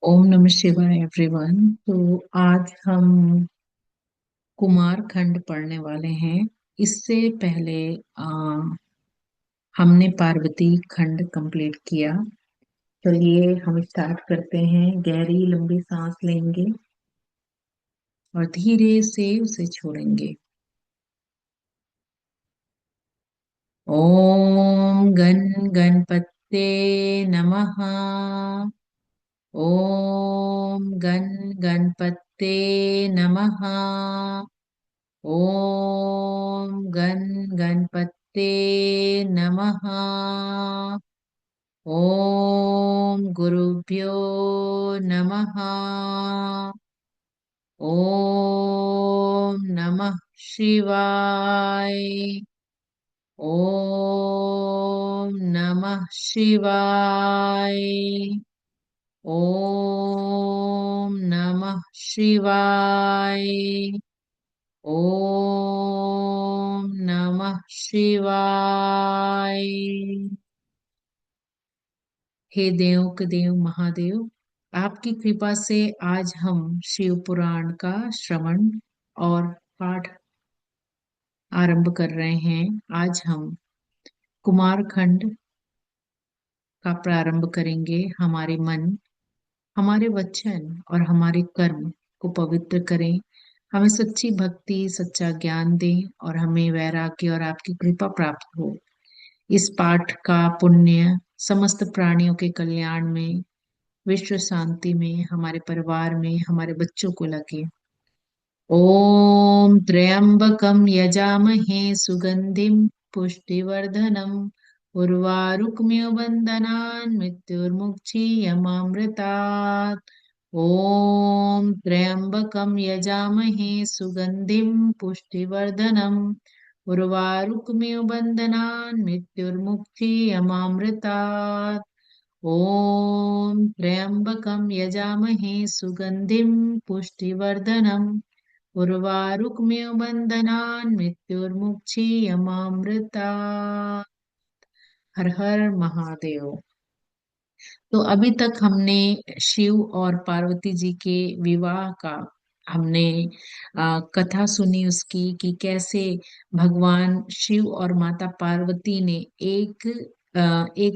ओम नमः शिवाय एवरीवन। तो आज हम कुमार खंड पढ़ने वाले हैं। इससे पहले आ, हमने पार्वती खंड कंप्लीट किया। चलिए हम स्टार्ट करते हैं। गहरी लंबी सांस लेंगे और धीरे से उसे छोड़ेंगे। ओम गण गणपते नमः। ओम गण गणपते नमः। ओम गण गणपते नमः। ओम गुरुभ्यो नमः। ओम नमः शिवाय। ओम नमः शिवाय। ओम नमः शिवाय। ओम नमः शिवाय। हे देव के देव महादेव, आपकी कृपा से आज हम शिव पुराण का श्रवण और पाठ आरंभ कर रहे हैं। आज हम कुमारखंड का प्रारंभ करेंगे। हमारे मन, हमारे वचन और हमारे कर्म को पवित्र करें। हमें सच्ची भक्ति, सच्चा ज्ञान दें और हमें वैराग्य और आपकी कृपा प्राप्त हो। इस पाठ का पुण्य समस्त प्राणियों के कल्याण में, विश्व शांति में, हमारे परिवार में, हमारे बच्चों को लगे। ओम त्र्यंबकम यजामहे सुगंधिम पुष्टिवर्धनम उर्वारुकमिव बंधनान् मृत्युर्मुक्षीयमामृतात्। ओम त्र्यंबकम यजामहे सुगंधिम पुष्टिवर्धनम उर्वारुकमिव बंधनान् मृत्युर्मुक्षीयमामृतात्। ओम त्र्यंबकम यजामहे सुगंधिम पुष्टिवर्धनम उर्वारुकमिव बंधनान् मृत्युर्मुक्षीयमामृता। हर हर महादेव। तो अभी तक हमने शिव और पार्वती जी के विवाह का हमने कथा सुनी उसकी, कि कैसे भगवान शिव और माता पार्वती ने एक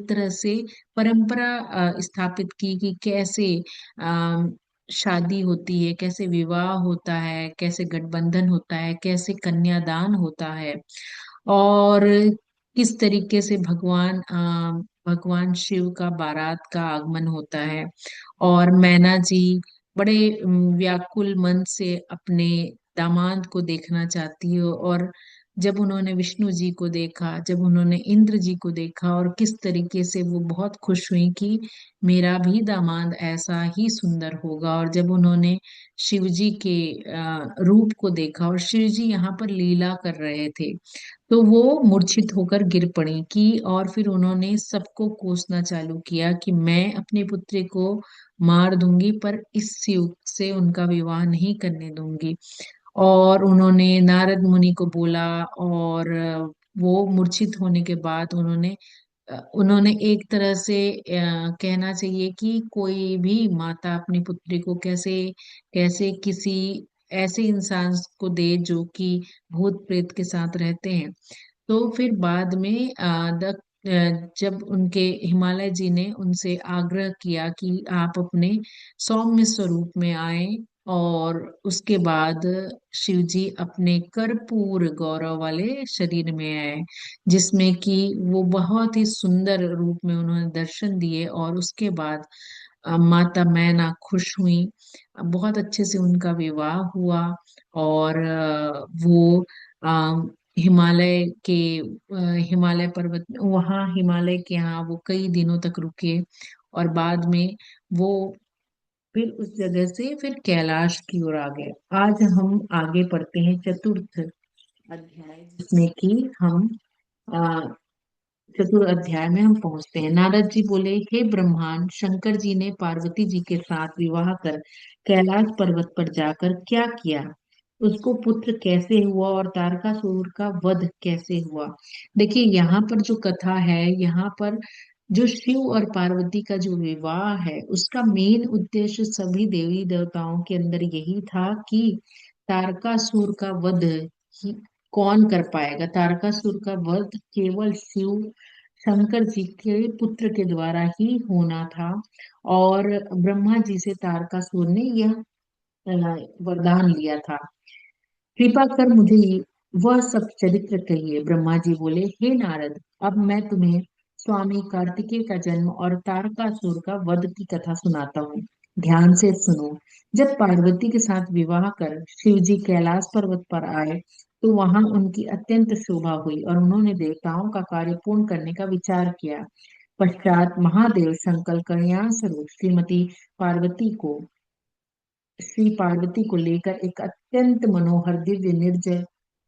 तरह से परंपरा स्थापित की कि कैसे अ, शादी होती है, कैसे विवाह होता है, कैसे गठबंधन होता है, कैसे कन्यादान होता है, और किस तरीके से भगवान शिव का बारात का आगमन होता है। और मैना जी बड़े व्याकुल मन से अपने दामाद को देखना चाहती है। और जब उन्होंने विष्णु जी को देखा, जब उन्होंने इंद्र जी को देखा, और किस तरीके से वो बहुत खुश हुई कि मेरा भी दामाद ऐसा ही सुंदर होगा। और जब उन्होंने शिव जी के रूप को देखा, और शिव जी यहाँ पर लीला कर रहे थे, तो वो मूर्छित होकर गिर पड़ी। कि और फिर उन्होंने सबको कोसना चालू किया कि मैं अपनी पुत्री को मार दूंगी, पर इस शिव से उनका विवाह नहीं करने दूंगी। और उन्होंने नारद मुनि को बोला। और वो मूर्छित होने के बाद उन्होंने एक तरह से कहना चाहिए कि कोई भी माता अपनी पुत्री को कैसे कैसे किसी ऐसे इंसान को दे जो कि भूत प्रेत के साथ रहते हैं। तो फिर बाद में जब उनके हिमालय जी ने उनसे आग्रह किया कि आप अपने सौम्य स्वरूप में आए, और उसके बाद शिव जी अपने कर्पूर गौरव वाले शरीर में आए, जिसमें कि वो बहुत ही सुंदर रूप में उन्होंने दर्शन दिए। और उसके बाद माता मैना खुश हुई। बहुत अच्छे से उनका विवाह हुआ। और वो हिमालय के हिमालय पर्वत में, वहाँ हिमालय के यहाँ वो कई दिनों तक रुके। और बाद में वो फिर उस जगह से फिर कैलाश की ओर आ गए। आज हम आगे पढ़ते हैं चतुर्थ अध्याय, जिसमें कि हम आ, चतुर्थ अध्याय में हम पहुंचते हैं। नारद जी बोले, हे ब्रह्मांड, शंकर जी ने पार्वती जी के साथ विवाह कर कैलाश पर्वत पर जाकर क्या किया? उसको पुत्र कैसे हुआ और तारकासुर का वध कैसे हुआ? देखिए, यहाँ पर जो कथा है, यहाँ पर जो शिव और पार्वती का जो विवाह है उसका मेन उद्देश्य सभी देवी देवताओं के अंदर यही था कि तारकासुर का वध ही कौन कर पाएगा। तारकासुर का वध केवल शिव शंकर जी के पुत्र के द्वारा ही होना था। और ब्रह्मा जी से तारकासुर ने यह वरदान लिया था। कृपा कर मुझे वह सब चरित्र कहिए। ब्रह्मा जी बोले, हे नारद, अब मैं तुम्हें स्वामी कार्तिकेय का जन्म और तारकासुर का वध की कथा सुनाता हूँ। ध्यान से सुनो। जब पार्वती के साथ विवाह कर शिव जी कैलाश पर्वत पर आए तो वहां उनकी अत्यंत शोभा हुई और उन्होंने देवताओं का कार्य पूर्ण करने का विचार किया। पश्चात महादेव शंकर कल्याण स्वरूप श्री पार्वती को लेकर एक अत्यंत मनोहर दिव्य निर्जन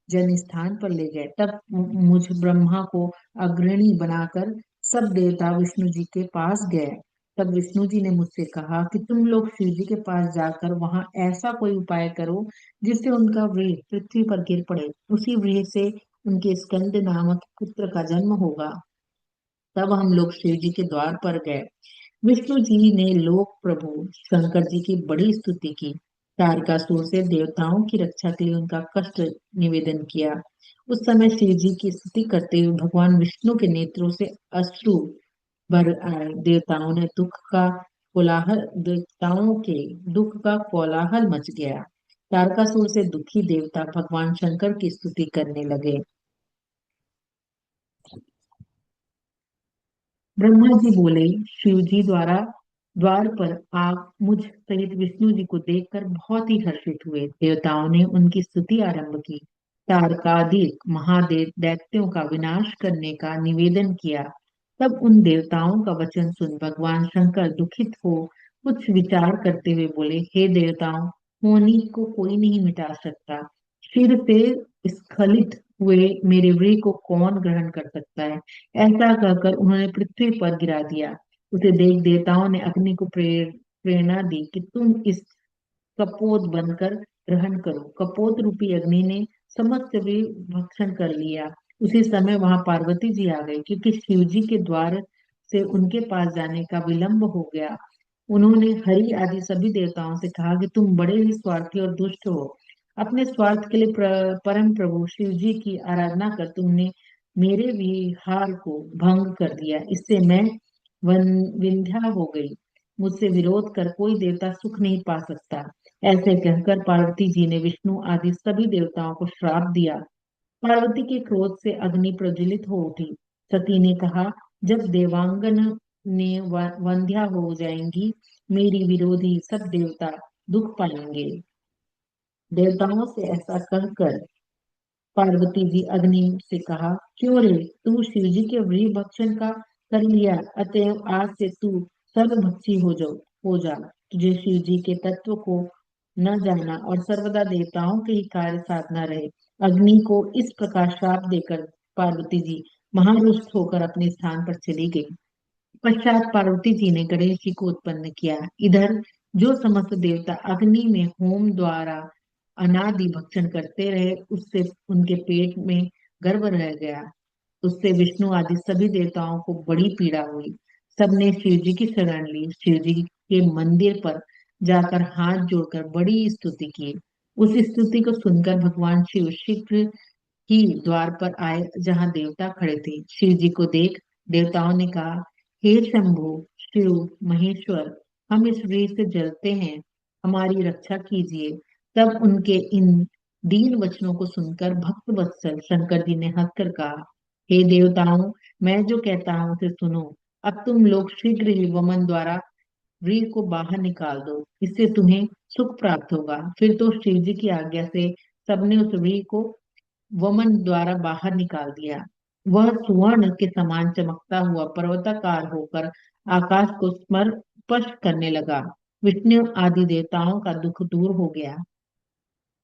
जन स्थान पर ले गए। तब मुझ ब्रह्मा को अग्रणी बनाकर सब देवता विष्णु जी के पास गए। तब विष्णु जी ने मुझसे कहा कि तुम लोग शिव जी के पास जाकर वहां ऐसा कोई उपाय करो जिससे उनका वृष पृथ्वी पर गिर पड़े। उसी वृष से उनके स्कंद नामक पुत्र का जन्म होगा। तब हम लोग शिव जी के द्वार पर गए। विष्णु जी ने लोक प्रभु शंकर जी की बड़ी स्तुति की। तारकासुर से देवताओं की रक्षा के लिए उनका कष्ट निवेदन किया। उस समय शिव जी की स्तुति करते हुए भगवान विष्णु के नेत्रों से अश्रु भर आए। देवताओं के दुख का कोलाहल मच गया। तारकासुर से दुखी देवता भगवान शंकर की स्तुति करने लगे। ब्रह्मा जी बोले, शिव जी द्वारा द्वार पर आप मुझ सहित विष्णु जी को देखकर बहुत ही हर्षित हुए। देवताओं ने उनकी स्तुति आरंभ की। तारकादिक महादेव दैत्यों का विनाश करने का निवेदन किया। तब उन देवताओं का वचन सुन भगवान शंकर दुखित हो कुछ विचार करते हुए बोले, हे देवताओं, होनी को कोई नहीं मिटा सकता। सिर से स्खलित हुए मेरे वीर को कौन ग्रहण कर सकता है। ऐसा कहकर उन्होंने पृथ्वी पर गिरा दिया। उसे देख देवताओं ने अग्नि को प्रेरणा दी कि तुम इस कपोत बनकर ग्रहण करो। कपोत रूपी अग्नि ने समस्त भी भक्षण कर लिया। उसी समय वहां पार्वती जी आ गई क्योंकि शिव जी के द्वार से उनके पास जाने का विलंब हो गया। उन्होंने हरि आदि सभी देवताओं से कहा कि तुम बड़े ही स्वार्थी और दुष्ट हो। अपने स्वार्थ के लिए परम प्रभु शिव जी की आराधना कर तुमने मेरे विहार को भंग कर दिया। इससे मैं विंध्या हो गई। मुझसे विरोध कर कोई देवता सुख नहीं पा सकता। ऐसे कहकर पार्वती जी ने विष्णु आदि सभी देवताओं को श्राप दिया। पार्वती के क्रोध से अग्नि प्रज्वलित हो उठी। सती ने कहा, जब देवांगन ने वंध्या हो जाएंगी, मेरी विरोधी सब देवता दुख पाएंगे। देवताओं से ऐसा कहकर पार्वती जी अग्नि से कहा, क्यों रे, तू शिव जी के वीर भक्षण का कर लिया, अतएव आज से तू सर्वभक्षी हो जा। तुझे शिव जी के तत्व को न जाना और सर्वदा देवताओं के ही कार्य साधना रहे। अग्नि को इस प्रकार श्राप देकर पार्वती जी महारुष्ट होकर अपने स्थान पर चली गई। पश्चात पार्वती जी ने गणेश जी को उत्पन्न किया। इधर जो समस्त देवता अग्नि में होम द्वारा अनादि भक्षण करते रहे, उससे उनके पेट में गर्भ रह गया। उससे विष्णु आदि सभी देवताओं को बड़ी पीड़ा हुई। सबने शिव जी की शरण ली। शिव जी के मंदिर पर जाकर हाथ जोड़कर बड़ी स्तुति की। उस स्तुति को सुनकर भगवान शिव शीघ्र ही द्वार पर आए जहां देवता खड़े थे। शिव जी को देख देवताओं ने कहा, हे शंभु, शिव, महेश्वर, हम इस वीर से जलते हैं, हमारी रक्षा कीजिए। तब उनके इन दीन वचनों को सुनकर भक्त वत्सल शंकर जी ने हंसकर कहा, हे देवताओं, मैं जो कहता हूं उसे सुनो। अब तुम लोग शीघ्र ही वमन द्वारा वीर को बाहर निकाल दो, इससे तुम्हें सुख प्राप्त होगा। फिर तो शिव जी की आज्ञा से सबने उस वीर को वमन द्वारा बाहर निकाल दिया। वह सुवर्ण के समान चमकता हुआ पर्वताकार होकर आकाश को स्पर्श करने लगा। विष्णु आदि देवताओं का दुख दूर हो गया।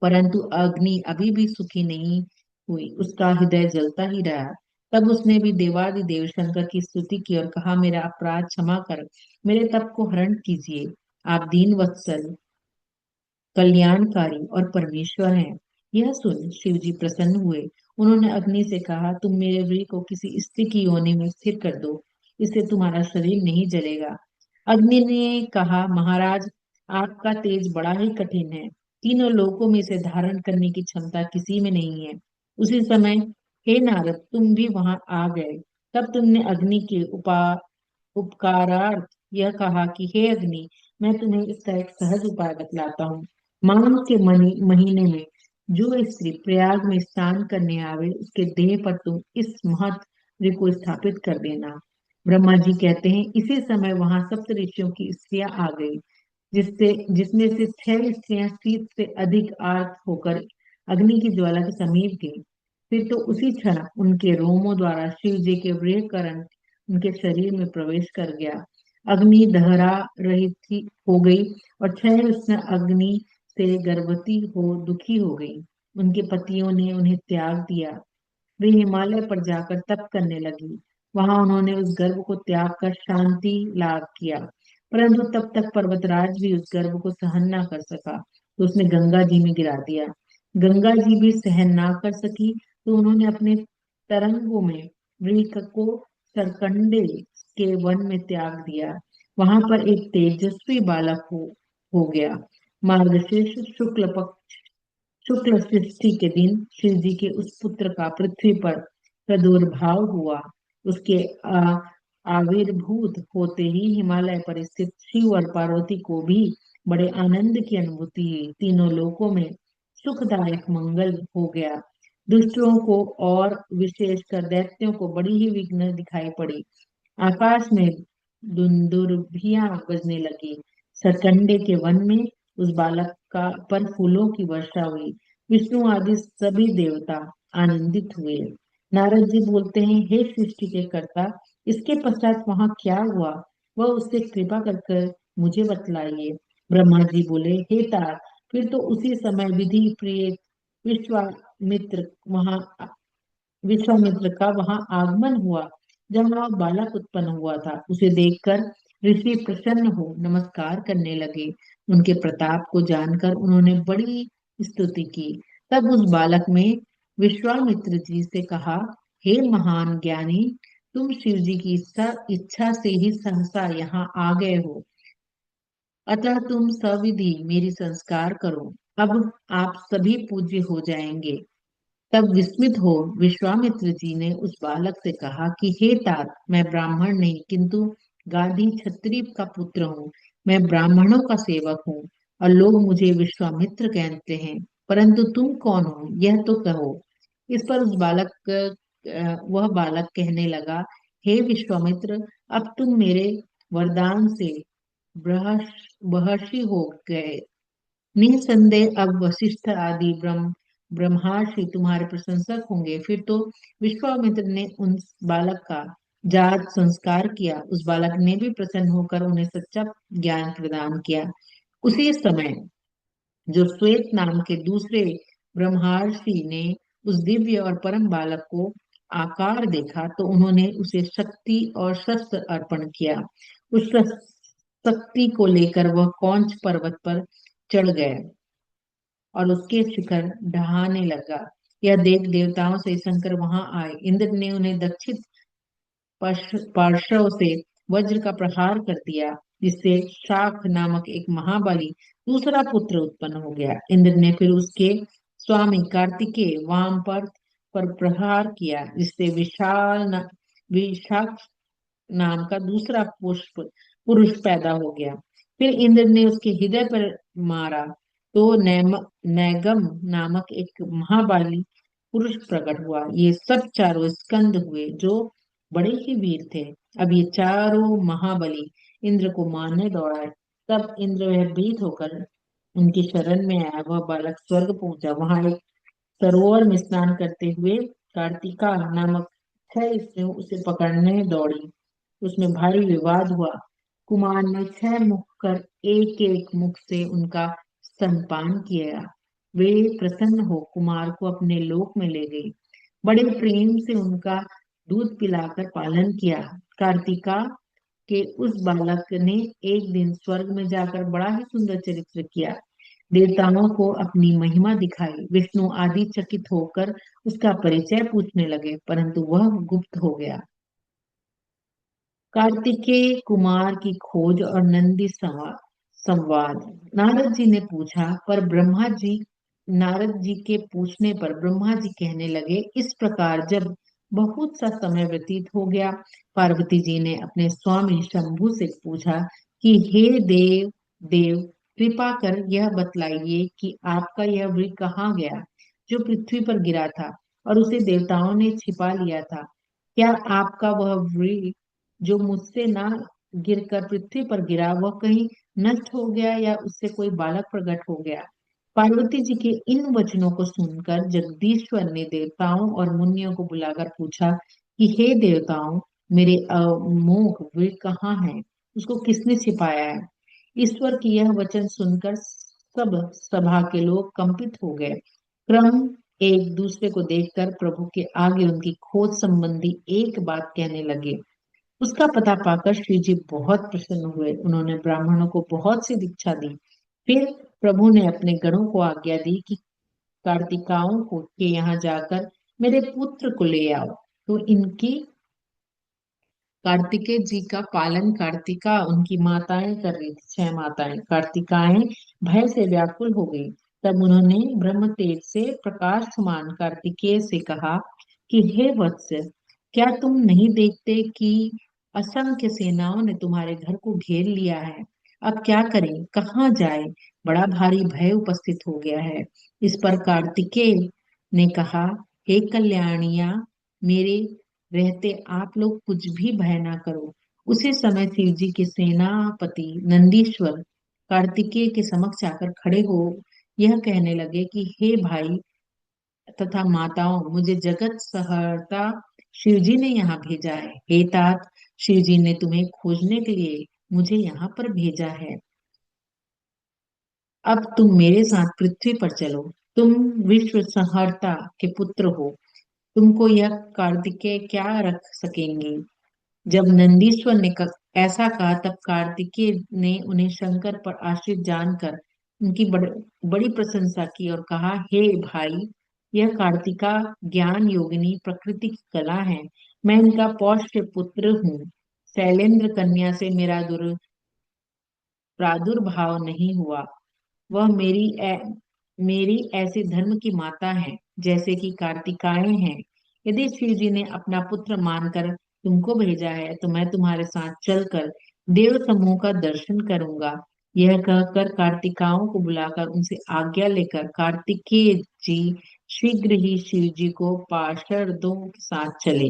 परंतु अग्नि अभी भी सुखी नहीं हुई, उसका हृदय जलता ही रहा। तब उसने भी देवादिदेव शंकर की स्तुति की और कहा, मेरा अपराध क्षमा कर, मेरे तप को हरण कीजिए। आप दीन वत्सल, कल्याणकारी और परमेश्वर हैं। यह सुन शिव जी प्रसन्न हुए। उन्होंने अग्नि से कहा, तुम मेरे वीर को किसी स्त्री की योनि में स्थिर कर दो। इससे तुम्हारा शरीर नहीं जलेगा। अग्नि ने कहा, महाराज, आपका तेज बड़ा ही कठिन है। तीनों लोकों में इसे धारण करने की क्षमता किसी में नहीं है। उसी समय हे नारद, तुम भी वहां आ गए। तब तुमने अग्नि के उपकारार्थ यह कहा कि हे अग्नि, मैं तुम्हें इसका एक सहज उपाय बतलाता हूँ। माघ के महीने में जो स्त्री प्रयाग में स्नान करने आवे, उसके देह पर तुम इस महत्व को स्थापित कर देना। ब्रह्मा जी कहते हैं, इसी समय वहां सप्त ऋषियों की स्त्रियां आ गई, जिससे जिसमें से 6 स्त्रियां शीत से अधिक आर्त होकर अग्नि की ज्वाला के समीप गई। फिर तो उसी क्षण उनके रोमों द्वारा शिव जी के वृह करंट उनके शरीर में प्रवेश कर गया। अग्नि दहरा रही थी हो गई, और 6 स्त्रियां अग्नि से गर्भवती हो दुखी हो गई। उनके पतियों ने उन्हें त्याग दिया। वे हिमालय पर जाकर तप करने लगी। वहां उन्होंने उस गर्भ को त्याग कर शांति लाभ किया। परंतु तब तक पर्वतराज भी उस गर्भ को सहन ना कर सका, तो उसने गंगा जी में गिरा दिया। गंगा जी भी सहन ना कर सकी, तो उन्होंने अपने तरंगों में वृक्क को सरकंडे के वन में त्याग दिया। वहां पर एक तेजस्वी बालक हो गया। मार्गशीर्ष शुक्ल पक्ष शुक्ल षष्ठी के दिन शिव जी के उस पुत्र का पृथ्वी पर प्रादुर्भाव हुआ। उसके आविर्भूत होते ही हिमालय पर स्थित शिव और पार्वती को भी बड़े आनंद की अनुभूति हुई। तीनों लोकों में सुखदायक मंगल हो गया। दुष्टों को और विशेषकर दैत्यों को बड़ी ही विघ्न दिखाई पड़ी। आकाश में दुंदुभियां बजने लगी। सरकंडे के वन में उस बालक का पर फूलों की वर्षा हुई। विष्णु आदि सभी देवता आनंदित हुए। नारद जी बोलते हैं, हे सृष्टि के कर्ता, इसके पश्चात वहां क्या हुआ, वह उससे कृपा कर मुझे बतलाइए। ब्रह्मा जी बोले, हे तात, फिर तो उसी समय विधि प्रिय विश्वामित्र वहां विश्वामित्र का वहां आगमन हुआ। जब वह बालक उत्पन्न हुआ था, उसे देखकर ऋषि प्रसन्न हो नमस्कार करने लगे। उनके प्रताप को जानकर उन्होंने बड़ी स्तुति की। तब उस बालक में विश्वामित्र जी से कहा, हे महान ज्ञानी, तुम शिव जी की इच्छा इच्छा से ही सहसा यहाँ आ गए हो, अतः तुम सविधि मेरी संस्कार करो। अब आप सभी पूज्य हो जाएंगे। तब विस्मित हो विश्वामित्र जी ने उस बालक से कहा कि हे तात, मैं ब्राह्मण नहीं किंतु गाधी क्षत्रिय का पुत्र हूँ। मैं ब्राह्मणों का सेवक हूँ और लोग मुझे विश्वामित्र कहते हैं। परंतु तुम कौन हो, यह तो कहो। इस पर वह बालक कहने लगा, हे विश्वामित्र, अब तुम मेरे वरदान से महर्षि हो गए। निसंदेह अब वशिष्ठ आदि ब्रह्मार्षि तुम्हारे प्रशंसक होंगे। फिर तो विश्वामित्र ने उन बालक का जात संस्कार किया। उस बालक ने भी प्रसन्न होकर उन्हें सच्चा ज्ञान प्रदान किया। उसी समय जो श्वेत नाम के दूसरे ब्रह्मार्षि ने उस दिव्य और परम बालक को आकार देखा, तो उन्होंने उसे शक्ति और शस्त्र अर्पण किया। उस शक्ति को लेकर वह कौंच पर्वत पर चढ़ गए और उसके शिखर ढहाने लगा। यह देख देवताओं से शंकर वहां आए। इंद्र ने उन्हें दक्षिण पार्श्व से वज्र का प्रहार कर दिया, जिससे शाख नामक एक महाबली दूसरा पुत्र उत्पन्न हो गया। इंद्र ने फिर उसके स्वामी कार्तिकेय वाम पर प्रहार किया, जिससे विशाख नाम का दूसरा पुरुष पैदा हो गया। फिर इंद्र ने उसके हृदय पर मारा, तो नैगम नामक एक महाबली पुरुष प्रकट हुआ। ये सब चारों स्कंद हुए, जो बड़े ही वीर थे। अब ये चारों महाबली इंद्र को मारने दौड़ाए। तब इंद्र भयभीत होकर उनकी शरण में आया। वह बालक स्वर्ग पहुंचा। वहां एक सरोवर में स्नान करते हुए कार्तिका नामक 6 स्त्रियों उसे पकड़ने दौड़ी। उसमें भारी विवाद हुआ। कुमार ने 6 मुख कर एक एक मुख से उनका स्तनपान किया। वे प्रसन्न हो कुमार को अपने लोक में ले गई। बड़े प्रेम से उनका दूध पिलाकर पालन किया। कार्तिका के उस बालक ने एक दिन स्वर्ग में जाकर बड़ा ही सुंदर चरित्र किया। देवताओं को अपनी महिमा दिखाई। विष्णु आदि चकित होकर उसका परिचय पूछने लगे, परंतु वह गुप्त हो गया। कार्तिकेय कुमार की खोज और नंदी संवाद। नारद जी ने पूछा पर ब्रह्मा जी नारद जी के पूछने पर ब्रह्मा जी कहने लगे, इस प्रकार जब बहुत सा समय व्यतीत हो गया, पार्वती जी ने अपने स्वामी शंभु से पूछा कि हे देव देव, कृपा कर यह बतलाइए कि आपका यह वृक्ष कहाँ गया जो पृथ्वी पर गिरा था और उसे देवताओं ने छिपा लिया था। क्या आपका वह वृक्ष जो मुझसे ना गिरकर पृथ्वी पर गिरा, वह कहीं नष्ट हो गया या उससे कोई बालक प्रकट हो गया? पार्वती जी के इन वचनों को सुनकर जगदीश्वर ने देवताओं और मुनियों को बुलाकर पूछा कि हे देवताओं, मेरे अमोघ वीर कहाँ है? उसको किसने छिपाया है? ईश्वर की यह वचन सुनकर सब सभा के लोग कंपित हो गए। क्रम एक दूसरे को देखकर प्रभु के आगे उनकी खोज संबंधी एक बात कहने लगे। उसका पता पाकर श्री जी बहुत प्रसन्न हुए। उन्होंने ब्राह्मणों को बहुत सी दीक्षा दी। फिर प्रभु ने अपने गणों को आज्ञा दी कि कार्तिकाओं को के यहाँ जाकर मेरे पुत्र को ले आओ। तो इनकी कार्तिकेय जी का पालन कार्तिका उनकी माताएं कर रही थी। 6 माताएं कार्तिकाएं भय से व्याकुल हो गई। तब उन्होंने ब्रह्म तेज से प्रकाशमान कार्तिकेय से कहा कि हे वत्स, क्या तुम नहीं देखते कि असंख्य सेनाओं ने तुम्हारे घर को घेर लिया है? अब क्या करें, कहाँ जाए? बड़ा भारी भय उपस्थित हो गया है। इस पर कार्तिकेय ने कहा, हे कल्याणिया, मेरे रहते आप लोग कुछ भी भय ना करो। उसी समय शिव जी के सेनापति नंदीश्वर कार्तिकेय के समक्ष आकर खड़े हो यह कहने लगे कि हे भाई तथा माताओं, मुझे जगत सहर्ता शिव जी ने यहाँ भेजा है। हे तात, शिव जी ने तुम्हें खोजने के लिए मुझे यहाँ पर भेजा है। अब तुम मेरे साथ पृथ्वी पर चलो। तुम विश्व संहर्ता के पुत्र हो। तुमको यह कार्तिकेय क्या रख सकेंगे? जब नंदीश्वर ने ऐसा कहा तब कार्तिकेय ने उन्हें शंकर पर आश्रित जानकर उनकी बड़ी प्रशंसा की और कहा, हे भाई, यह कार्तिका ज्ञान योगिनी प्रकृति की कला है। मैं इनका पौष्य पुत्र हूँ। शैलेंद्र कन्या से मेरा प्रादुर्भाव नहीं हुआ। वह मेरी ऐसे धर्म की माता है जैसे कि कार्तिकाएं हैं। यदि शिव जी ने अपना पुत्र मानकर तुमको भेजा है तो मैं तुम्हारे साथ चलकर देव समूह का दर्शन करूंगा। यह कहकर कार्तिकाओं को बुलाकर उनसे आज्ञा लेकर कार्तिकेय जी शीघ्र ही शिव जी को पार्षदों के साथ चले।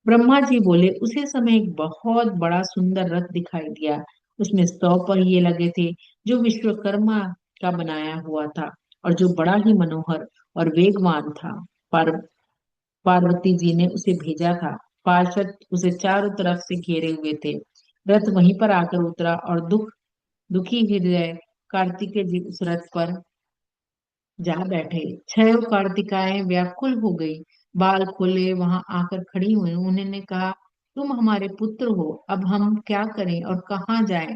ब्रह्मा जी बोले, उसी समय एक बहुत बड़ा सुंदर रथ दिखाई दिया। उसमें 100 पहिए लगे थे, जो विश्वकर्मा का बनाया हुआ था और जो बड़ा ही मनोहर और वेगवान था। पार, पार्वती जी ने उसे भेजा था। पार्षद उसे चारों तरफ से घेरे हुए थे। रथ वहीं पर आकर उतरा और दुखी हृदय कार्तिकेय जी उस रथ पर जा बैठे। 6 कार्तिकाएं व्याकुल हो गई, बाल खोले वहां आकर खड़ी हुई। उन्होंने कहा, तुम हमारे पुत्र हो, अब हम क्या करें और कहाँ जाएं?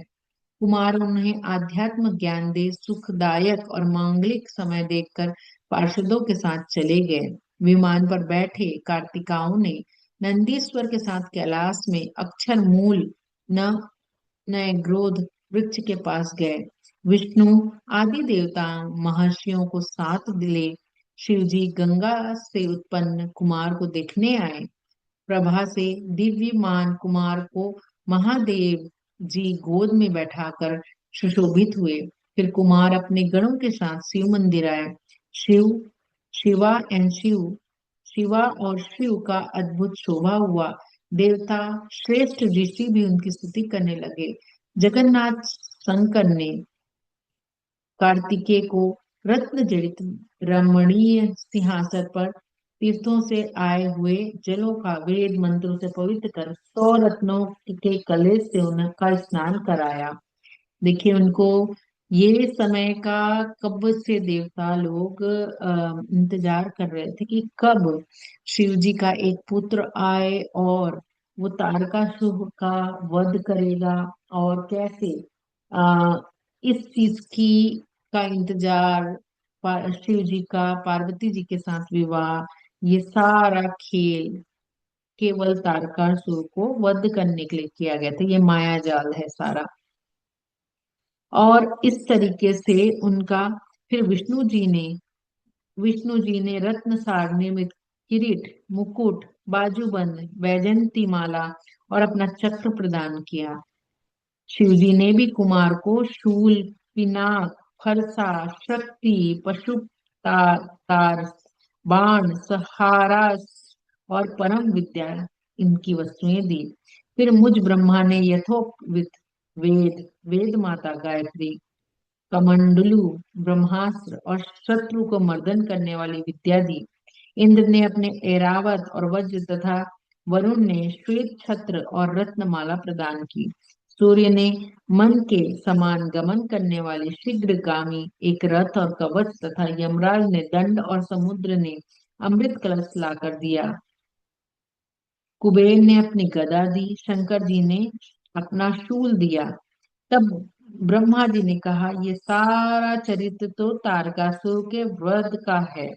कुमार उन्हें आध्यात्म ज्ञान दे सुखदायक और मांगलिक समय देखकर पार्षदों के साथ चले गए। विमान पर बैठे कार्तिकाओं ने नंदीश्वर के साथ कैलाश में अक्षर मूल न नए ग्रोध वृक्ष के पास गए। विष्णु आदि देवता महर्षियों को साथ ले शिव जी गंगा से उत्पन्न कुमार को देखने आए। प्रभा से दिव्यमान कुमार को महादेव जी गोद में बैठाकर सुशोभित हुए। फिर कुमार अपने गणों के साथ शिव मंदिर आए। शिव शिवा एंड शिवा और शिव का अद्भुत शोभा हुआ। देवता श्रेष्ठ ऋषि भी उनकी स्तुति करने लगे। जगन्नाथ शंकर ने कार्तिकेय को रत्न जड़ित रमणीय सिंहासन पर तीर्थों से आए हुए जलों का वेद मंत्रों से पवित्र कर 100 रत्नों के कलश से उनका स्नान कराया। देखिए उनको ये समय का कब से देवता लोग इंतजार कर रहे थे कि कब शिव जी का एक पुत्र आए और वो तारकासुर का वध करेगा। और कैसे आ, इस चीज की का इंतजार, शिव जी का पार्वती जी के साथ विवाह, ये सारा खेल केवल तारकासुर को वध करने के लिए किया गया था। ये माया जाल है सारा। और इस तरीके से उनका फिर विष्णु जी ने रत्न सार निर्मित किरीट, मुकुट, बाजूबंद, वैजंती माला और अपना चक्र प्रदान किया। शिवजी ने भी कुमार को शूल, पिनाक, फरसा, शक्ति, तार, बाण, सहारा और परम विद्या इनकी वस्तुएं दी। फिर मुझ ब्रह्मा ने यथोक्त वेद माता गायत्री, कमंडलू, ब्रह्मास्त्र और शत्रु को मर्दन करने वाली विद्या दी। इंद्र ने अपने ऐरावत और वज्र तथा वरुण ने श्वेत छत्र और रत्नमाला प्रदान की। सूर्य ने मन के समान गमन करने वाले शीघ्रगामी एक रथ और कवच तथा यमराज ने दंड और समुद्र ने अमृत कलश लाकर दिया। कुबेर ने अपनी गदा दी, शंकर जी ने अपना शूल दिया। तब ब्रह्मा जी ने कहा, ये सारा चरित्र तो तारकासुर के वध का है।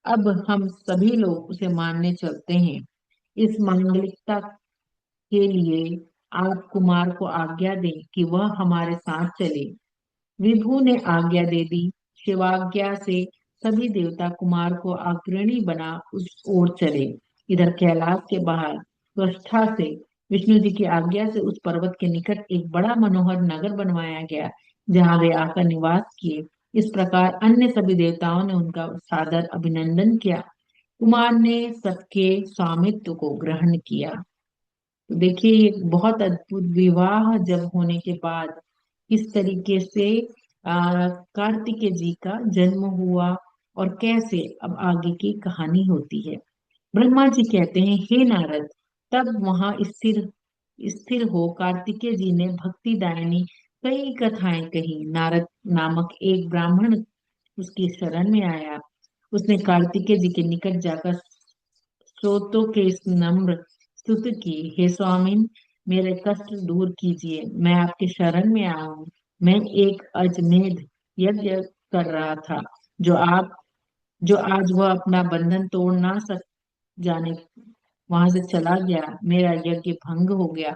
अब हम सभी लोग उसे मानने चलते हैं। इस मांगलिकता के लिए आप कुमार को आज्ञा दें कि वह हमारे साथ चले। विभु ने आज्ञा दे दी। शिवाज्ञा से सभी देवता कुमार को अग्रणी बना उस ओर चले। इधर कैलाश के बाहर त्वष्टा से विष्णु जी की आज्ञा से उस पर्वत के निकट एक बड़ा मनोहर नगर बनवाया गया, जहाँ वे आकर निवास किए। इस प्रकार अन्य सभी देवताओं ने उनका सादर अभिनंदन किया। कुमार ने सबके स्वामित्व को ग्रहण किया। तो देखिए, ये बहुत अद्भुत विवाह जब होने के बाद किस तरीके से कार्तिकेय जी का जन्म हुआ और कैसे अब आगे की कहानी होती है। ब्रह्मा जी कहते हैं, हे नारद, तब वहां स्थिर स्थिर हो कार्तिकेय जी ने भक्ति दायिनी कई कथाएं कही। नारद नामक एक ब्राह्मण उसकी शरण में आया। उसने कार्तिकेय जी के निकट जाकर स्रोतों के इस नम्र स्तुति की, हे स्वामिन, मेरे कष्ट दूर कीजिए, मैं आपके शरण में आया हूँ। मैं एक अजमेध यज्ञ कर रहा था, जो आप जो आज वह अपना बंधन तोड़ ना सक जाने वहां से चला गया। मेरा यज्ञ भंग हो गया,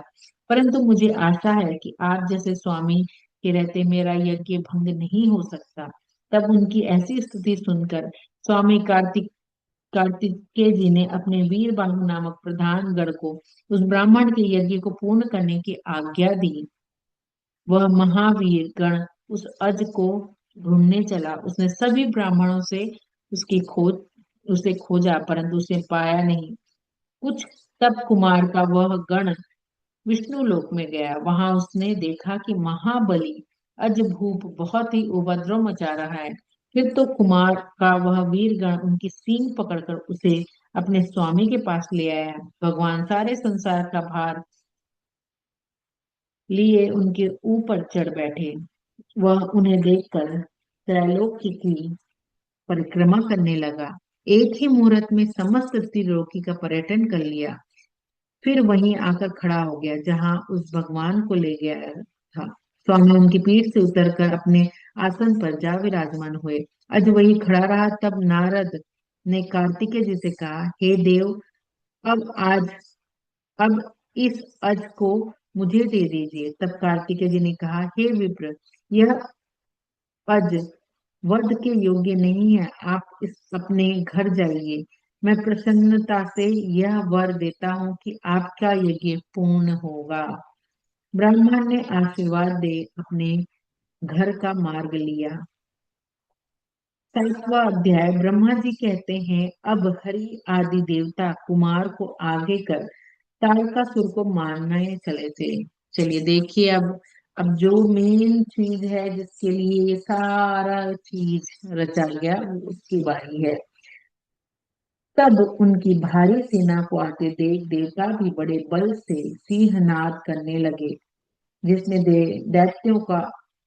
परंतु मुझे आशा है कि आप जैसे स्वामी के रहते मेरा यज्ञ भंग नहीं हो सकता। तब उनकी ऐसी स्तुति सुनकर स्वामी कार्तिकेय जी ने अपने वीर बाहु नामक प्रधान गण को उस ब्राह्मण के यज्ञ को पूर्ण करने की आज्ञा दी। वह महावीर गण उस अज को ढूंढने चला। उसने सभी ब्राह्मणों से उसकी खोज उसे खोजा, परंतु उसे पाया नहीं। कुछ तप कुमार का वह गण विष्णु लोक में गया। वहां उसने देखा कि महाबली अजभूप बहुत ही उपद्रव मचा रहा है। फिर तो कुमार का वह वीरगण उनकी सींग पकड़कर उसे अपने स्वामी के पास ले आया। भगवान सारे संसार का भार लिए उनके ऊपर चढ़ बैठे। वह उन्हें देखकर त्रैलोक की परिक्रमा करने लगा। एक ही मुहूर्त में समस्त त्रिलोकी का पर्यटन कर लिया। फिर वहीं आकर खड़ा हो गया जहां उस भगवान को ले गया था। स्वामी उनकी पीठ से उतरकर अपने आसन पर जा विराजमान हुए। अज वही खड़ा रहा। तब नारद ने कार्तिकेय जी से कहा, हे देव, अब आज अब इस अज को मुझे दे दीजिए। तब कार्तिकेय जी ने कहा, हे विप्र, यह अज वध के योग्य नहीं है। आप इस अपने घर जाइए। मैं प्रसन्नता से यह वर देता हूँ कि आपका यज्ञ पूर्ण होगा। ब्राह्मण ने आशीर्वाद दे अपने घर का मार्ग लिया। 7वां अध्याय। ब्रह्मा जी कहते हैं, अब हरि आदि देवता कुमार को आगे कर तारकासुर को मारने चले थे। चलिए देखिए, अब जो मेन चीज है जिसके लिए ये सारा चीज रचा गया, उसकी बारी है। तब उनकी भारी सेना को आते देख देवता भी बड़े बल से सिंहनाद करने लगे, जिसने दैत्यों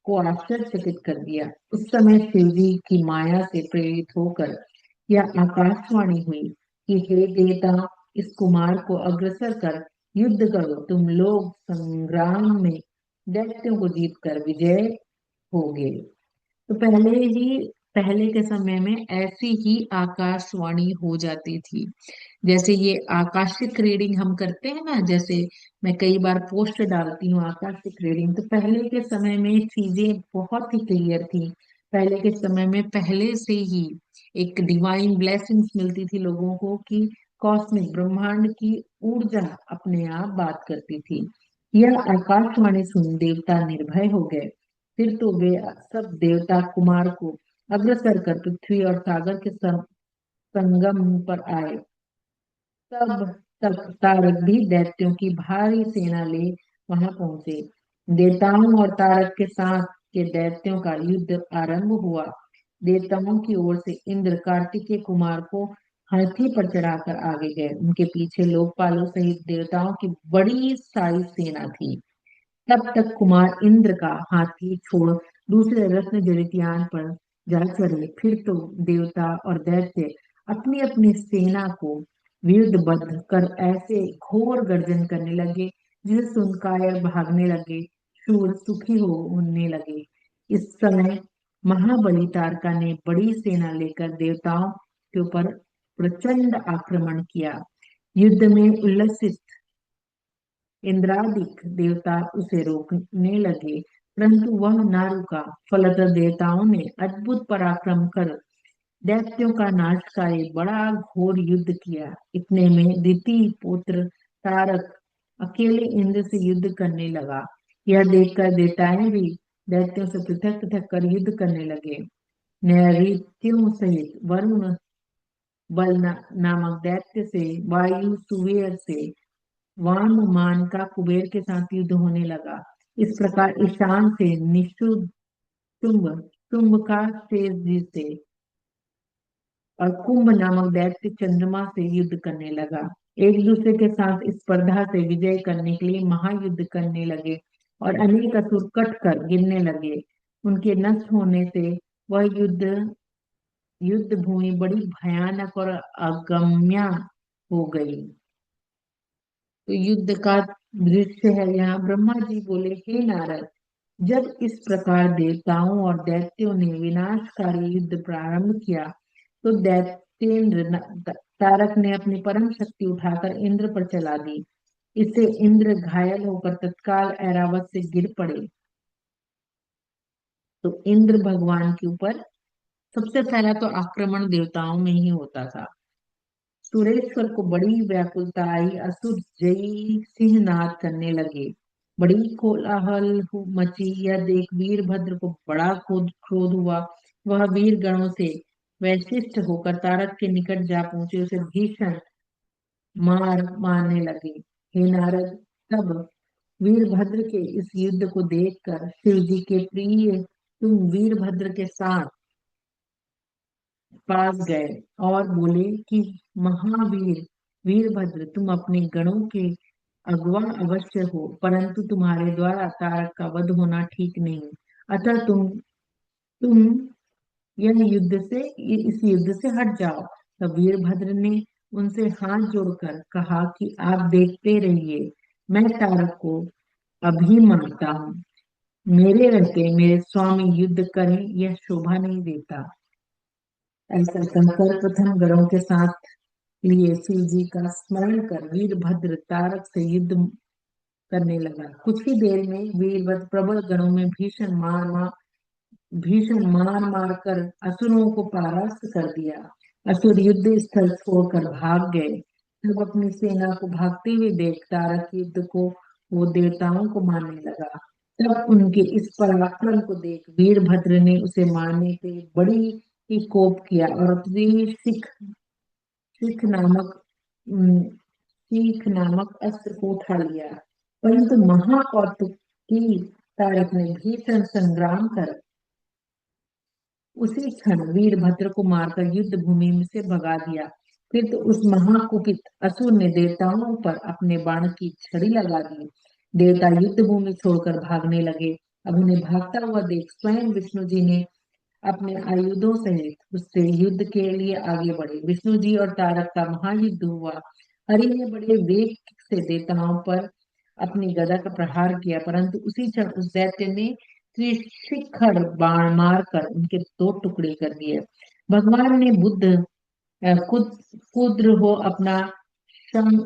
को आश्चर्यचकित कर दिया। उस समय शिवजी की माया से प्रेरित होकर यह आकाशवाणी हुई कि हे देवता, इस कुमार को अग्रसर कर युद्ध करो। तुम लोग संग्राम में दैत्यों को जीत कर विजय होगे। तो पहले ही पहले के समय में ऐसी ही आकाशवाणी हो जाती थी। जैसे ये आकाशिक रीडिंग हम करते हैं ना, जैसे मैं कई बार पोस्ट डालती हूँ आकाशिक रीडिंग, तो पहले के समय में चीजें बहुत ही क्लियर थी। पहले के समय में पहले से ही एक डिवाइन ब्लेसिंग्स मिलती थी लोगों को, कि कॉस्मिक ब्रह्मांड की ऊर्जा अपने आप बात करती थी। यह आकाशवाणी सुन देवता निर्भय हो गए। फिर तो वे सब देवता कुमार को अग्रसर कर पृथ्वी और सागर के संगम पर आए। तब तक तारक भी दैत्यों की भारी सेना ले वहां पहुंचे। देवताओं और तारक के साथ के दैत्यों का युद्ध आरंभ हुआ। देवताओं की ओर से इंद्र कार्तिकेय कुमार को हाथी पर चढ़ाकर आगे गए। उनके पीछे लोकपालों सहित देवताओं की बड़ी सारी सेना थी। तब तक कुमार इंद्र का हाथी छोड़ दूसरे रत्न जड़ित यान पर जा चढ़े। फिर तो देवता और दैत्य अपनी अपनी सेना को विरुद्धबद्ध कर ऐसे घोर गर्जन करने लगे, जिसे सुन कायर भागने लगे, शूर सुखी होने लगे। इस समय महाबली तारका ने बड़ी सेना लेकर देवताओं के ऊपर प्रचंड आक्रमण किया। युद्ध में उल्लसित इंद्रादिक देवता उसे रोकने लगे, परंतु वह ना रुका। फलतः देवताओं ने अद्भुत पराक्रम कर दैत्यों का नाशकारी बड़ा घोर युद्ध किया। इतने में द्वितीय पुत्र तारक अकेले इंद्र से युद्ध करने लगा। यह देखकर देवताएं भी दैत्यों से पृथक पृथक कर युद्ध करने लगे। नैऋत्यों सहित वरुण बल नामक दैत्य से, वायु सुवेर से, वान मान का कुबेर के साथ युद्ध होने लगा। इस प्रकार ईशान से निशुम्भ, शुंभ का शेष जी से, और कुंभ नामक दैत्य चंद्रमा से युद्ध करने लगा। एक दूसरे के साथ इस स्पर्धा से विजय करने के लिए महायुद्ध करने लगे और अनेक असुर कट कर गिरने लगे। उनके नष्ट होने से वह युद्ध भूमि बड़ी भयानक और अगम्य हो गई। तो युद्ध का दृश्य है यहाँ। ब्रह्मा जी बोले, हे नारद, जब इस प्रकार देवताओं और दैत्यों ने विनाशकारी युद्ध प्रारंभ किया, तो दैत्येंद्र तारक ने अपनी परम शक्ति उठाकर इंद्र पर चला दी। इससे इंद्र घायल होकर तत्काल ऐरावत से गिर पड़े। तो इंद्र भगवान के ऊपर सबसे पहला तो आक्रमण देवताओं में ही होता था। सुरेश्वर को बड़ी व्याकुलता आई। असुर जय सिंहनाद करने लगे। बड़ी कोलाहल मची। यह देख वीरभद्र को बड़ा क्रोध हुआ। वह वीर गणों से वैशिष्ट होकर तारक के निकट जा पहुंचे, उसे भीषण मार मारने लगे। हे नारद, तब वीरभद्र के इस युद्ध को देखकर शिव जी के प्रिय तुम वीरभद्र के साथ पास गए और बोले कि महावीर वीरभद्र, तुम अपने गणों के अगवा अवश्य हो, परंतु तुम्हारे द्वारा तारक का वध होना ठीक नहीं। अतः तुम इस युद्ध से हट जाओ। तब वीरभद्र ने उनसे हाथ जोड़कर कहा कि आप देखते रहिए, मैं तारक को अभी मारता हूँ। मेरे रहते मेरे स्वामी युद्ध करें, यह शोभा नहीं देता। ऐसा कहकर प्रथम गणों के साथ लिए शिव जी का स्मरण कर वीरभद्र तारक से युद्ध करने लगा। कुछ ही देर में वीरभद्र प्रबल गणों में भीषण मार मार कर असुरों को परास्त कर दिया। असुर युद्ध स्थल छोड़कर भाग गए। तब अपनी सेना को भागते हुए देख तारक युद्ध को वो देवताओं को मारने लगा। तब उनके इस पराक्रम को देख वीरभद्र ने उसे मारने से बड़ी ही कोप किया और अपनी सिख नामक अम, सीख नामक अस्त्र को उठा लिया। परंतु महाकौतुकी तारक ने भीषण संग्राम कर उसी क्षण वीरभद्र को मारकर युद्ध भूमि में से भगा दिया। फिर तो उस महाकुपित असुर ने देवताओं पर अपने बाण की छड़ी लगा दी। देवता युद्ध भूमि छोड़कर भागने लगे। अब उन्हें भागता हुआ देख स्वयं विष्णु जी ने अपने आयुधों सहित उससे युद्ध के लिए आगे बढ़े। विष्णु जी और तारक का महायुद्ध हुआ। हरि ने बड़े वेग से देवताओं पर अपनी गदा का प्रहार किया, परंतु उसी क्षण उस दैत्य ने त्रिशिखर बाण मारकर उनके दो टुकड़े कर दिए। भगवान ने बुद्ध खुद कुद्र हो अपना शंख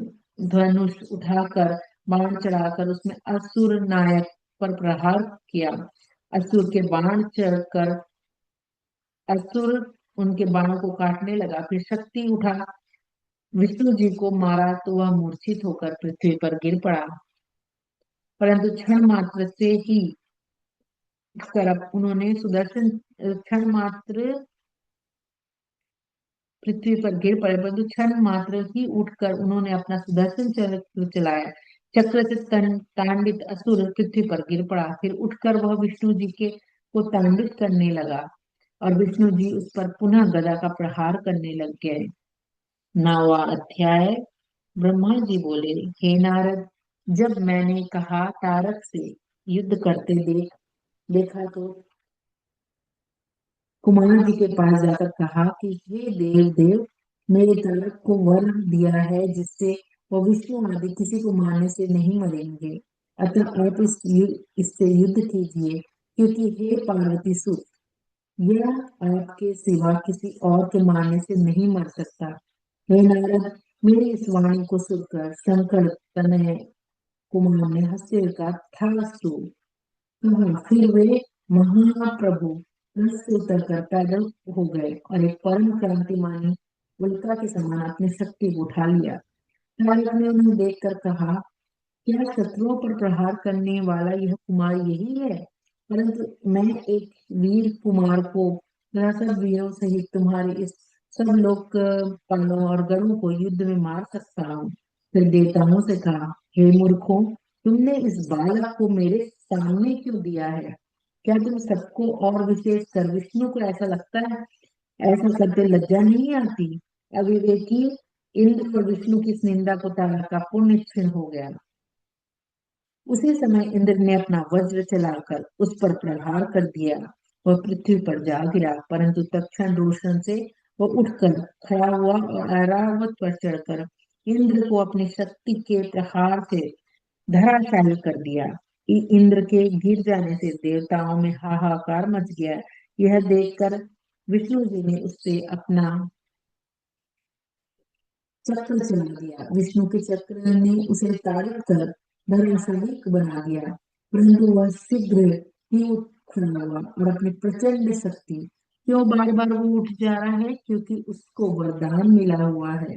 धनुष उठाकर बाण चढ़ाकर उसमें असुर नायक पर प्रहार किया। असुर के बाण चढ़कर असुर उनके बाणों को काटने लगा। फिर शक्ति उठा विष्णु जी को मारा तो वह मूर्छित होकर पृथ्वी पर गिर पड़ा। परंतु क्षण मात्र से ही इस तरफ उन्होंने सुदर्शन क्षण मात्र पृथ्वी पर गिर पड़े, परंतु क्षण मात्र ही उठकर उन्होंने अपना सुदर्शन चक्र चलाया। चक्र से तांडित असुर पृथ्वी पर गिर पड़ा। फिर उठकर वह विष्णु जी के को तांडित करने लगा और विष्णु जी उस पर पुनः गदा का प्रहार करने लग गए। 9वां अध्याय। ब्रह्मा जी बोले, हे नारद, जब मैंने कहा तारक से युद्ध करते देखा तो कुमार जी के पास जाकर कहा कि हे देव देव, मेरे तारक को वर दिया है जिससे वो विष्णु आदि किसी को मारने से नहीं मरेंगे। अतः आप इससे युद्ध कीजिए, क्योंकि हे पार्वती सुत, यह आपके सिवा किसी और के मारने से नहीं मर सकता। हे नारद, मेरी इस वाणी को सुनकर शंकर तनय कुमार ने हंसते हुए कहा, तथास्तु। फिर वे महाप्रभु रथ से उतरकर पैदल हो गए और एक परम क्रांतिमानी उल्का के समान अपनी शक्ति को उठा लिया। नारद ने उन्हें देखकर कहा, क्या शत्रुओं पर प्रहार करने वाला यह कुमार यही है? परंतु मैं एक वीर कुमार को तथा सब वीरों सहित तुम्हारे इस सब लोग पालों और गणों को युद्ध में मार सकता हूँ। फिर देवताओं से कहा, हे मूर्खों, तुमने इस बालक को मेरे सामने क्यों दिया है? क्या तुम सबको और विशेष कर विष्णु को ऐसा लगता है? ऐसा करते लज्जा नहीं आती? अविवेकी, इंद्र और विष्णु की इस निंदा को तारा का पुण्य क्षीण हो गया। उसी समय इंद्र ने अपना वज्र चलाकर उस पर प्रहार कर दिया। वह पृथ्वी पर जा गिरा, परंतु तत्क्षण रोशन से वह उठकर खड़ा हुआ और ऐरावत पर चढ़कर इंद्र को अपनी शक्ति के प्रहार से धराशायी कर दिया। इंद्र के गिर जाने से देवताओं में हाहाकार मच गया। यह देखकर विष्णु जी ने उससे अपना चक्र चला दिया। विष्णु के चक्र ने उसे ताड़ित कर धर्मशाली बना दिया, परंतु वह शीघ्र ही उठ खड़ा हुआ और अपनी प्रचंड शक्ति, क्यों बार बार वो उठ जा रहा है? क्योंकि उसको वरदान मिला हुआ है।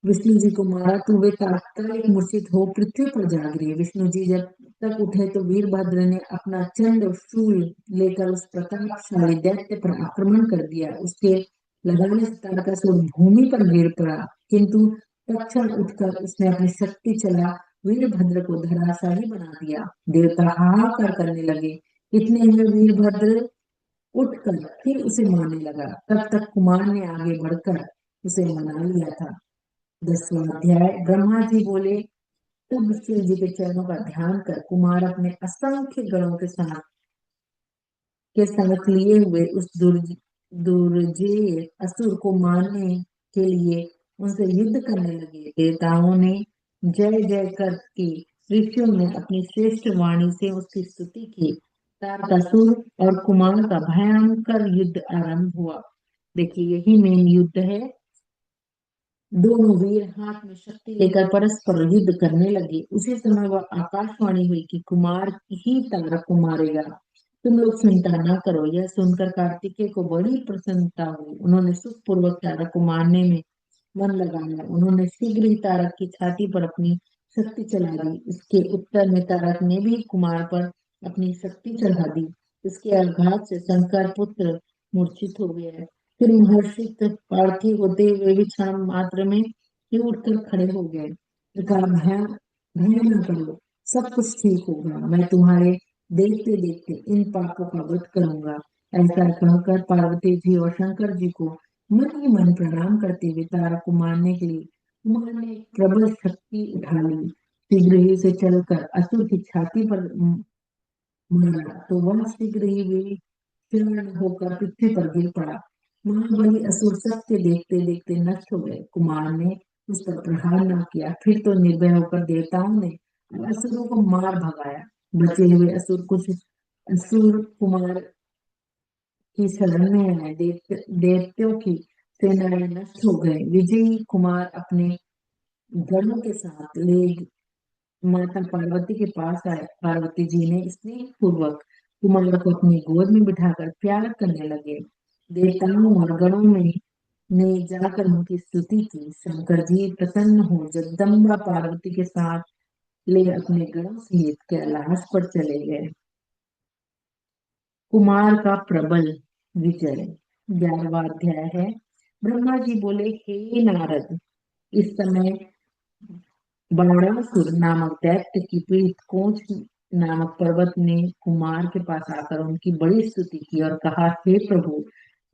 विष्णु जी को मारा तो वे तात्कालिक मूर्छित हो पृथ्वी पर जा गिरे। विष्णु जी जब तक उठे तो वीरभद्र ने अपना चंड शूल लेकर उस प्रतापशाली दैत्य पर आक्रमण कर दिया। उसके लगाने से तारकासुर भूमि पर गिर पड़ा, किंतु तत्क्षण उठकर उसने अपनी शक्ति चला वीरभद्र को धराशायी बना दिया। देवता हाहाकार करने लगे। इतने में वीरभद्र उठकर फिर उसे मारने लगा। तब तक कुमार ने आगे बढ़कर उसे मना लिया था। 10वां अध्याय। ब्रह्मा जी बोले, तब शिव जी के चरणों का ध्यान कर कुमार अपने असंख्य गणों के साथ लिए हुए उस दुर्जेय असुर को मारने के लिए उनसे युद्ध करने लगे। देवताओं ने जय जय करके ऋषियों ने अपनी श्रेष्ठ वाणी से उसकी स्तुति की। तारकासुर और कुमार का भयंकर युद्ध आरंभ हुआ। देखिए, यही मेन युद्ध है। दोनों वीर हाथ में शक्ति लेकर परस्पर युद्ध करने लगे। उसी समय वह आकाशवाणी हुई कि कुमार ही तारक को मारेगा। तुम लोग चिंता न करो। यह सुनकर कार्तिकेय को बड़ी प्रसन्नता हुई। उन्होंने सुखपूर्वक तारक को मारने में मन लगाया। उन्होंने शीघ्र ही तारक की छाती पर अपनी शक्ति चला दी। इसके उत्तर में तारक ने भी कुमार पर अपनी शक्ति चढ़ा दी। इसके आघात से शंकर पुत्र मूर्छित हो गया। फिर महर्षि पार्थिव होते हुए भी क्षण मात्र में ही उठकर खड़े हो गए। कहा, भय न करो, सब कुछ ठीक होगा। मैं तुम्हारे देखते देखते इन पापों का वध करूंगा। ऐसा कहकर पार्वती जी और शंकर जी को मन ही मन प्रणाम करते हुए तारा को मारने के लिए कुमार ने एक प्रबल शक्ति उठा ली। शीघ्र ही से चलकर असुर की छाती पर मारा तो वह शीघ्र ही विकीर्ण होकर पृथ्वी पर गिर पड़ा। महाबली असुर सबके देखते देखते नष्ट हो गए। कुमार ने उस पर प्रहार न किया। फिर तो निर्भय होकर देवताओं ने असुरों को मार भगाया। बचे हुए असुर कुछ असुर कुमार की शरण में आए। देवताओं की सेनाएं नष्ट हो गए। विजयी कुमार अपने गणों के साथ ले माता पार्वती के पास आए। पार्वती जी ने स्नेह पूर्वक कुमार को अपनी गोद में बिठाकर प्यार करने लगे। देवताओं और गणों में ने जाकर उनकी स्तुति की। शंकर जी प्रसन्न हो जगदम्बा पार्वती के साथ ले अपने गणों सहित कैलाश पर चले गए। कुमार का प्रबल विजय। 11वां अध्याय है। ब्रह्मा जी बोले, हे नारद, इस समय बाणासुर नामक दैत्य की पीड़ित कोच नामक पर्वत ने कुमार के पास आकर उनकी बड़ी स्तुति की और कहा, हे प्रभु,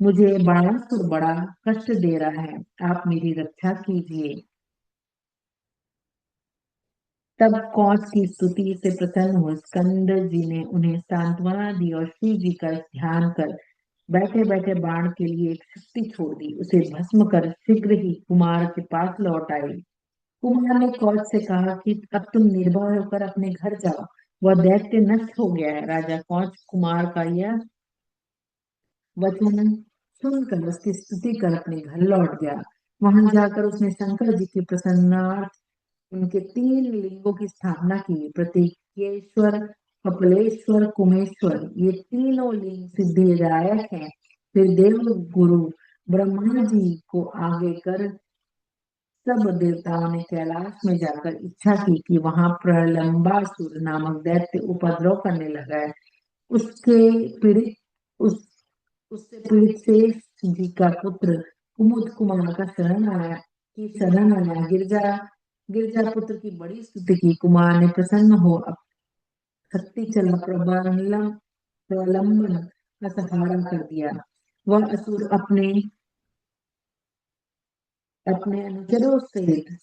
मुझे बाणासुर बड़ा कष्ट दे रहा है, आप मेरी रक्षा कीजिए। तब कौच की स्तुति से प्रसन्न हुए स्कंद जी ने उन्हें सांत्वना दी और शिव जी का ध्यान कर बैठे बैठे बाण के लिए एक शक्ति छोड़ दी। उसे भस्म कर शीघ्र ही कुमार के पास लौट आई। कुमार ने कौच से कहा कि अब तुम निर्भय होकर अपने घर जाओ, वह दैत्य नष्ट हो गया है। राजा कौच कुमार का यह वचन सुनकर उसकी स्तुति कर अपने घर लौट गया। वहां जाकर उसने शंकर जी की प्रसन्नार्थ उनके 3 लिंगों की स्थापना की। प्रतीकेश्वर, कपिलेश्वर, कुमेश्वर, ये तीनों लिंग सिद्धिदायक हैं। फिर देव गुरु ब्रह्मा जी को आगे कर सब देवताओं ने कैलाश में जाकर इच्छा की कि वहां प्रलंबासुर नामक दैत्य उपद्रव करने लगा है। उसके पीड़ित उस उससे पीड़ित शेष जी का पुत्र कुमुद कुमार का शरण आया। गिरजा गिरजा पुत्र की बड़ी स्तुति की। कुमार ने प्रसन्न हो शक्ति चला प्रलंबन का सहारा कर दिया। वह असुर अपने अपने अनुचरों सहित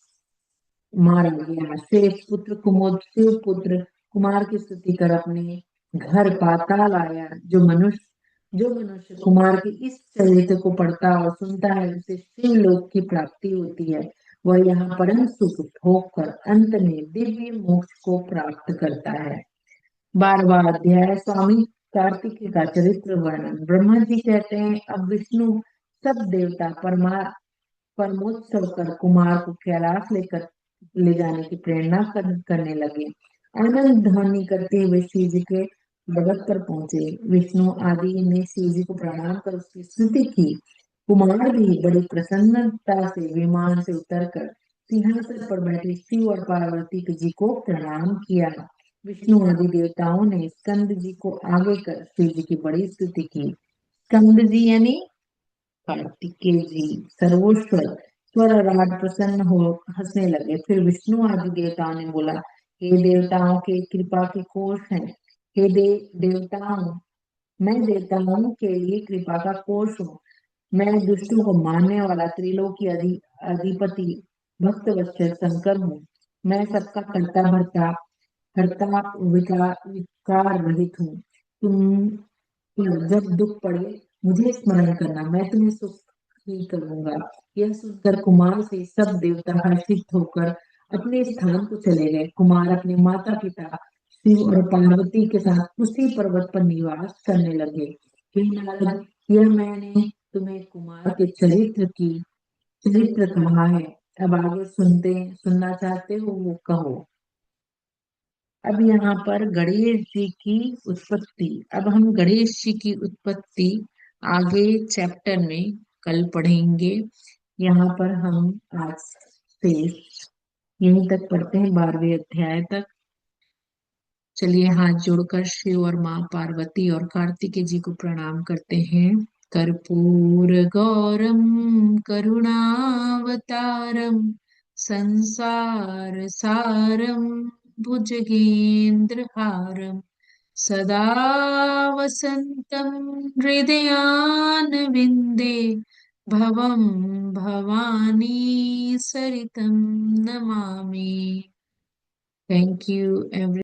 मारा गया। शेष पुत्र कुमुद शिव पुत्र कुमार की स्तुति कर अपने घर पाताल आया। जो मनुष्य कुमार के इस चरित्र को पढ़ता और सुनता है, उसे शिव लोक की प्राप्ति होती है। वह यहाँ परम सुख भोग कर अंत में दिव्य मोक्ष को प्राप्त करता है। 12वां अध्याय। स्वामी कार्तिकेय का चरित्र वर्णन। ब्रह्मा जी कहते हैं, अब विष्णु सब देवता परमोत्सव कर कुमार को कैलाश ले जाने की प्रेरणा करने लगे। आनंद ध्वनि करते हुए शिव जी के पर्वत पर पहुंचे। विष्णु आदि ने शिव जी को प्रणाम कर उसकी स्तुति की। कुमार भी बड़ी प्रसन्नता से विमान से उतरकर सिंहासन पर बैठे शिव और पार्वती जी को प्रणाम किया। विष्णु आदि देवताओं ने स्कंद जी को आगे कर शिव जी की बड़ी स्तुति की। स्कंद जी यानी कार्तिकेय जी सर्वोश्वर स्वर राग प्रसन्न हो हंसने लगे। फिर विष्णु आदि देवताओं ने बोला, हे देवताओं के कृपा के कोष हैं। हे देवताओं, मैं देवताओं के लिए कृपा का कोष हूँ। मैं दुष्टों को मारने वाला त्रिलोकी अधिपति भक्त वत्सल शंकर हूँ। मैं सबका कर्ता भरता हरता विकार रहित हूँ। तुम जब दुख पड़े मुझे स्मरण करना, मैं तुम्हें सुख ही करूंगा। यह सुनकर कुमार से सब देवता हर्षित होकर अपने स्थान को चले गए। कुमार अपने माता पिता शिव और पार्वती के साथ उसी पर्वत पर निवास करने लगे। हे नारद, यह मैंने तुम्हें कुमार के चरित्र कहा है। अब आगे सुनना चाहते हो वो कहो। अब यहाँ पर गणेश जी की उत्पत्ति। अब हम गणेश जी की उत्पत्ति आगे चैप्टर में कल पढ़ेंगे। यहाँ पर हम आज से यहीं तक पढ़ते हैं, 12वें अध्याय तक। चलिए हाथ जोड़कर शिव और माँ पार्वती और कार्तिकेय जी को प्रणाम करते हैं। कर्पूर गौरम करुणावतारम संसार सारम भुजगेन्द्रहारम सदा वसन्तं हृदयानविन्दे भवं Bhavani सरितं Namami. Thank you every